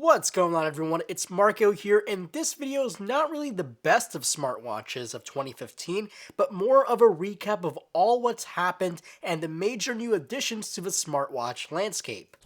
What's going on, everyone? It's Marco here, and this video is not really the best of smartwatches of 2015, but more of a recap of all what's happened and the major new additions to the smartwatch landscape.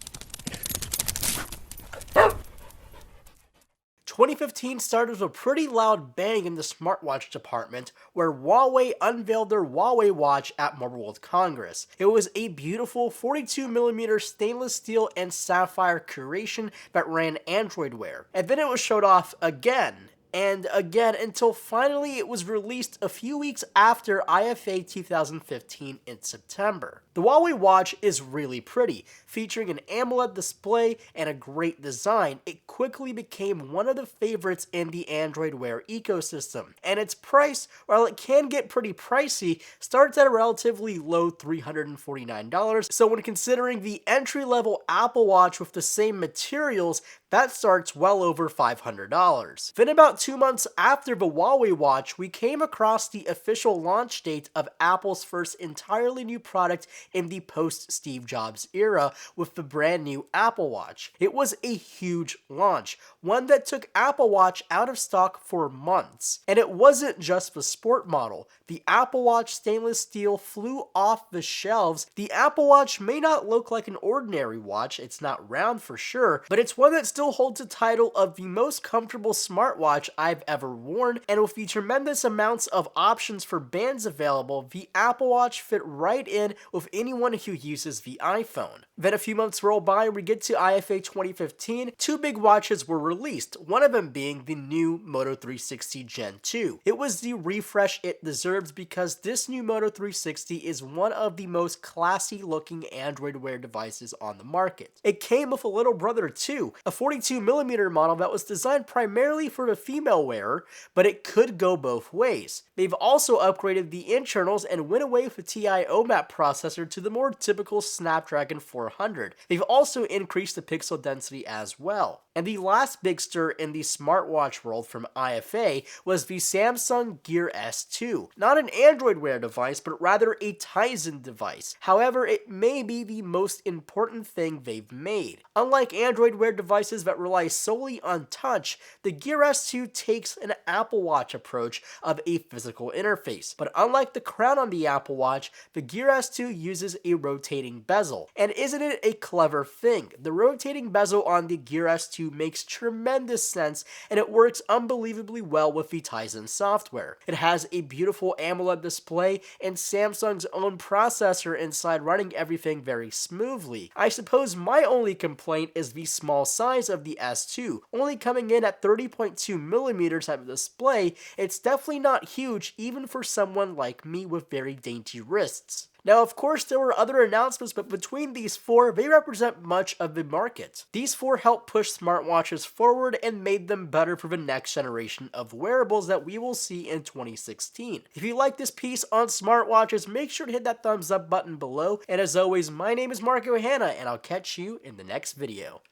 2015 started with a pretty loud bang in the smartwatch department, where Huawei unveiled their Huawei watch at Mobile World Congress. It was a beautiful 42mm stainless steel and sapphire curation that ran Android Wear, and then it was showed off again and again until finally it was released a few weeks after IFA 2015 in September. The Huawei watch is really pretty, featuring an AMOLED display and a great design. It quickly became one of the favorites in the Android Wear ecosystem, and its price, while it can get pretty pricey, starts at a relatively low $349, so when considering the entry-level Apple Watch with the same materials, that starts well over $500. Then about 2 months after the Huawei watch, we came across the official launch date of Apple's first entirely new product in the post-Steve Jobs era with the brand new Apple Watch. It was a huge launch, one that took Apple Watch out of stock for months. And it wasn't just the sport model. The Apple Watch stainless steel flew off the shelves. The Apple Watch may not look like an ordinary watch, it's not round for sure, but it's one that still holds the title of the most comfortable smartwatch I've ever worn, and with the tremendous amounts of options for bands available, the Apple Watch fit right in with anyone who uses the iPhone. Then a few months roll by and we get to IFA 2015. Two big watches were released, one of them being the new Moto 360 Gen 2. It was the refresh it deserves because this new Moto 360 is one of the most classy looking Android Wear devices on the market. It came with a little brother too, a 42mm model that was designed primarily for the female wearer, but it could go both ways. They've also upgraded the internals and went away with the TI OMAP processor to the more typical Snapdragon 400. They've also increased the pixel density as well. And the last big stir in the smartwatch world from IFA was the Samsung Gear S2. Not an Android Wear device, but rather a Tizen device. However, it may be the most important thing they've made. Unlike Android Wear devices that rely solely on touch, the Gear S2 takes an Apple Watch approach of a physical interface. But unlike the crown on the Apple Watch, the Gear S2 uses a rotating bezel. And isn't it a clever thing? The rotating bezel on the Gear S2 makes tremendous sense, and it works unbelievably well with the Tizen software. It has a beautiful AMOLED display and Samsung's own processor inside, running everything very smoothly. I suppose my only complaint is the small size of the S2, only coming in at 30.2mm at the display. It's definitely not huge even for someone like me with very dainty wrists. Now, of course, there were other announcements, but between these four, they represent much of the market. These four helped push smartwatches forward and made them better for the next generation of wearables that we will see in 2016. If you like this piece on smartwatches, make sure to hit that thumbs up button below. And as always, my name is Marco Hanna, and I'll catch you in the next video.